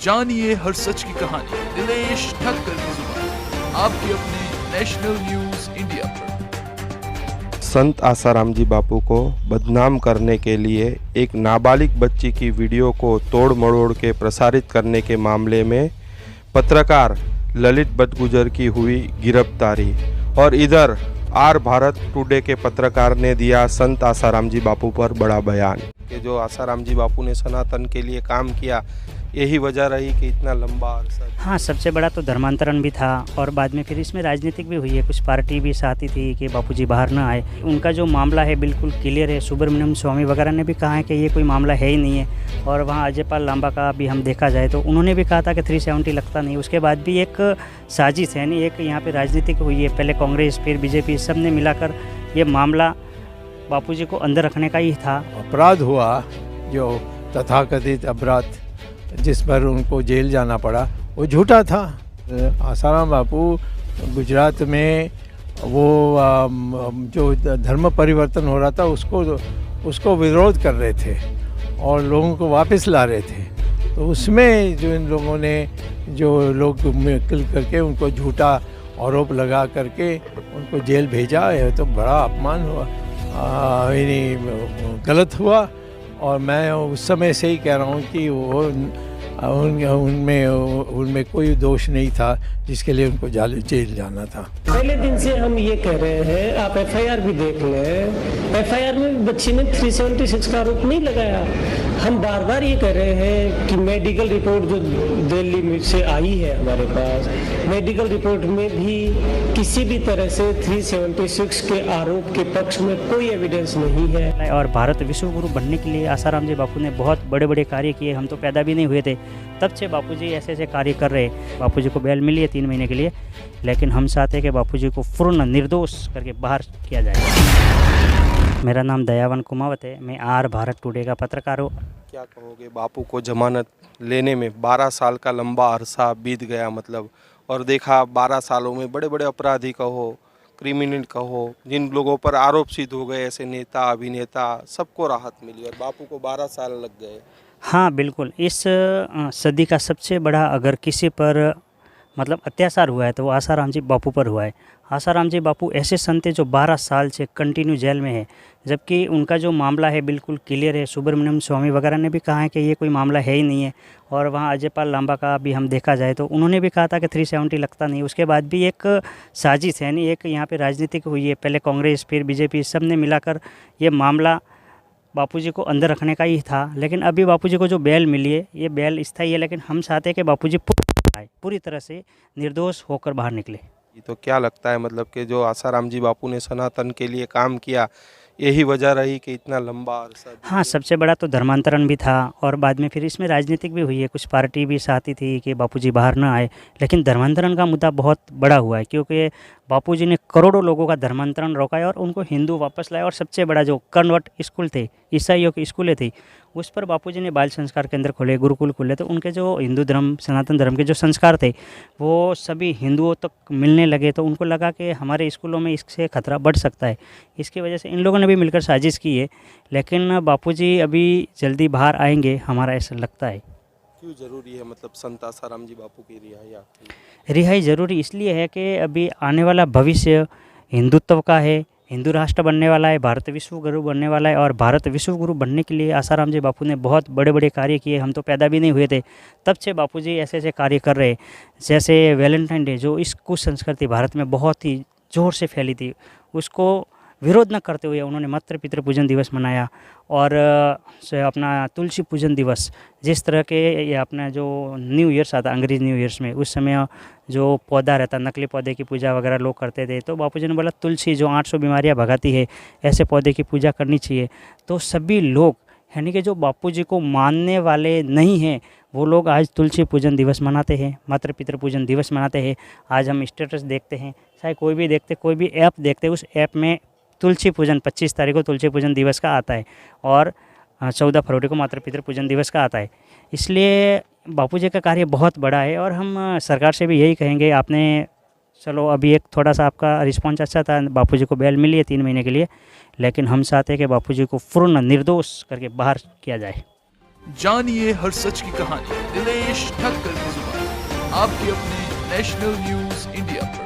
जानिए हर सच की कहानी दिनेश ठक्कर की जुबान आपके अपने नेशनल न्यूज इंडिया पर। संत आसाराम जी बापू को बदनाम करने के लिए एक नाबालिग बच्ची की वीडियो को तोड़ मरोड़ के प्रसारित करने के मामले में पत्रकार ललित बदगुजर की हुई गिरफ्तारी। और इधर आर भारत टुडे के पत्रकार ने दिया संत आसाराम जी बापू पर बड़ा बयान कि जो आसाराम जी बापू ने सनातन के लिए काम किया यही वजह रही कि इतना लंबा अरसा। हाँ, सबसे बड़ा तो धर्मांतरण भी था और बाद में फिर इसमें राजनीतिक भी हुई है। कुछ पार्टी भी चाहती थी कि बापूजी बाहर ना आए। उनका जो मामला है बिल्कुल क्लियर है। सुब्रमण्यम स्वामी वगैरह ने भी कहा है कि ये कोई मामला है ही नहीं है। और वहाँ अजयपाल लांबा का भी हम देखा जाए तो उन्होंने भी कहा था कि 370 लगता नहीं। उसके बाद भी एक साजिश है, यानी एक यहाँ पर राजनीतिक हुई है। पहले कांग्रेस फिर बीजेपी सब ने मिलाकर ये मामला बापूजी को अंदर रखने का ही था। अपराध हुआ जो तथाकथित अपराध जिस पर उनको जेल जाना पड़ा वो झूठा था। आसाराम बापू गुजरात में वो जो धर्म परिवर्तन हो रहा था उसको विरोध कर रहे थे और लोगों को वापस ला रहे थे। तो उसमें जो इन लोगों ने जो लोग मिल करके उनको झूठा आरोप लगा करके उनको जेल भेजा है तो बड़ा अपमान हुआ, गलत हुआ। और मैं उस समय से ही कह रहा हूँ कि वो उनमें कोई दोष नहीं था जिसके लिए उनको जेल जाना था। पहले दिन से हम ये कह रहे हैं, आप एफआईआर भी देख लें, एफआईआर में बच्ची ने 376 का आरोप नहीं लगाया। हम बार बार ये कह रहे हैं कि मेडिकल रिपोर्ट जो दिल्ली से आई है हमारे पास, मेडिकल रिपोर्ट में भी किसी भी तरह से 376 के आरोप के पक्ष में कोई एविडेंस नहीं है। और भारत विश्व गुरु बनने के लिए आसाराम जी बापू ने बहुत बड़े बड़े कार्य किए। हम तो पैदा भी नहीं हुए थे तब से बापूजी ऐसे ऐसे कार्य कर रहे। बापूजी को बेल मिली है 3 महीने के लिए, लेकिन हम चाहते हैं कि बापूजी को पूर्ण निर्दोष करके बाहर किया जाए। मेरा नाम दयावन कुमावत है, मैं आर भारत टुडे का पत्रकार हूँ। क्या कहोगे, बापू को जमानत लेने में 12 साल का लंबा अरसा बीत गया मतलब, और देखा 12 सालों में बड़े बड़े अपराधी कहो, क्रिमिनल कहो, जिन लोगों पर आरोप सिद्ध हो गए ऐसे नेता अभिनेता सबको राहत मिली और बापू को 12 साल लग गए। हाँ बिल्कुल, इस सदी का सबसे बड़ा अगर किसी पर मतलब अत्याचार हुआ है तो वो आसाराम जी बापू पर हुआ है। आसाराम जी बापू ऐसे संत हैं जो 12 साल से कंटिन्यू जेल में है, जबकि उनका जो मामला है बिल्कुल क्लियर है। सुब्रमण्यम स्वामी वगैरह ने भी कहा है कि ये कोई मामला है ही नहीं है। और वहाँ अजयपाल लांबा का भी हम देखा जाए तो उन्होंने भी कहा था कि 370 लगता नहीं। उसके बाद भी एक साजिश है, यानी एक यहाँ पर राजनीतिक हुई है। पहले कांग्रेस फिर बीजेपी सब ने मिलाकर ये मामला बापूजी को अंदर रखने का ही था। लेकिन अभी बापूजी को जो बेल मिली है ये बेल स्थायी है, लेकिन हम चाहते हैं कि बापूजी पूरी तरह से निर्दोष होकर बाहर निकले। ये तो क्या लगता है मतलब कि जो आसाराम जी बापू ने सनातन के लिए काम किया यही वजह रही कि इतना लंबा अरसा। हाँ, सबसे बड़ा तो धर्मांतरण भी था और बाद में फिर इसमें राजनीतिक भी हुई है। कुछ पार्टी भी चाहती थी कि बापूजी बाहर ना आए, लेकिन धर्मांतरण का मुद्दा बहुत बड़ा हुआ है क्योंकि बापूजी ने करोड़ों लोगों का धर्मांतरण रोका है और उनको हिंदू वापस लाया। और सबसे बड़ा जो कन्वर्ट स्कूल थे, ईसाइयों की स्कूलें थी, उस पर बापूजी ने बाल संस्कार केंद्र खोले, गुरुकुल खोले। तो उनके जो हिंदू धर्म सनातन धर्म के जो संस्कार थे वो सभी हिंदुओं तक मिलने लगे। तो उनको लगा कि हमारे स्कूलों में इससे खतरा बढ़ सकता है। इसकी वजह से इन लोगों ने भी मिलकर साजिश की है, लेकिन बापूजी अभी जल्दी बाहर आएंगे, हमारा ऐसा लगता है। क्यों ज़रूरी है मतलब संत आसाराम जी बापू की रिहाई ज़रूरी इसलिए है कि अभी आने वाला भविष्य हिंदुत्व का है, हिंदू राष्ट्र बनने वाला है, भारत विश्व गुरु बनने वाला है। और भारत विश्व गुरु बनने के लिए आसाराम जी बापू ने बहुत बड़े बड़े कार्य किए। हम तो पैदा भी नहीं हुए थे तब से बापूजी ऐसे ऐसे कार्य कर रहे। जैसे वैलेंटाइन डे, जो इस कुसंस्कृति भारत में बहुत ही ज़ोर से फैली थी, उसको विरोध न करते हुए उन्होंने मातृ पितृ पूजन दिवस मनाया। और अपना तुलसी पूजन दिवस, जिस तरह के ये अपना जो न्यू ईयर्स आता अंग्रेज़ न्यू ईयर्स में, उस समय जो पौधा रहता नकली पौधे की पूजा वगैरह लोग करते थे। तो बापूजी ने बोला तुलसी जो 800 बीमारियां भगाती है, ऐसे पौधे की पूजा करनी चाहिए। तो सभी लोग यानी कि जो बापूजी को मानने वाले नहीं हैं वो लोग आज तुलसी पूजन दिवस मनाते हैं, मातृ पितृ पूजन दिवस मनाते हैं। आज हम स्टेटस देखते हैं, चाहे कोई भी देखते, कोई भी ऐप देखते, उस ऐप में तुलसी पूजन 25 तारीख को तुलसी पूजन दिवस का आता है और 14 फरवरी को मातृ पितृ पूजन दिवस का आता है। इसलिए बापूजी का कार्य बहुत बड़ा है और हम सरकार से भी यही कहेंगे। आपने चलो अभी एक थोड़ा सा आपका रिस्पॉन्स अच्छा था, बापूजी को बेल मिली है 3 महीने के लिए, लेकिन हम चाहते हैं कि बापूजी को पूर्ण निर्दोष करके बाहर किया जाए। जानिए हर सच की कहानी दिनेश ठक्कर की जुबान, आपके अपने नेशनल न्यूज इंडिया पर।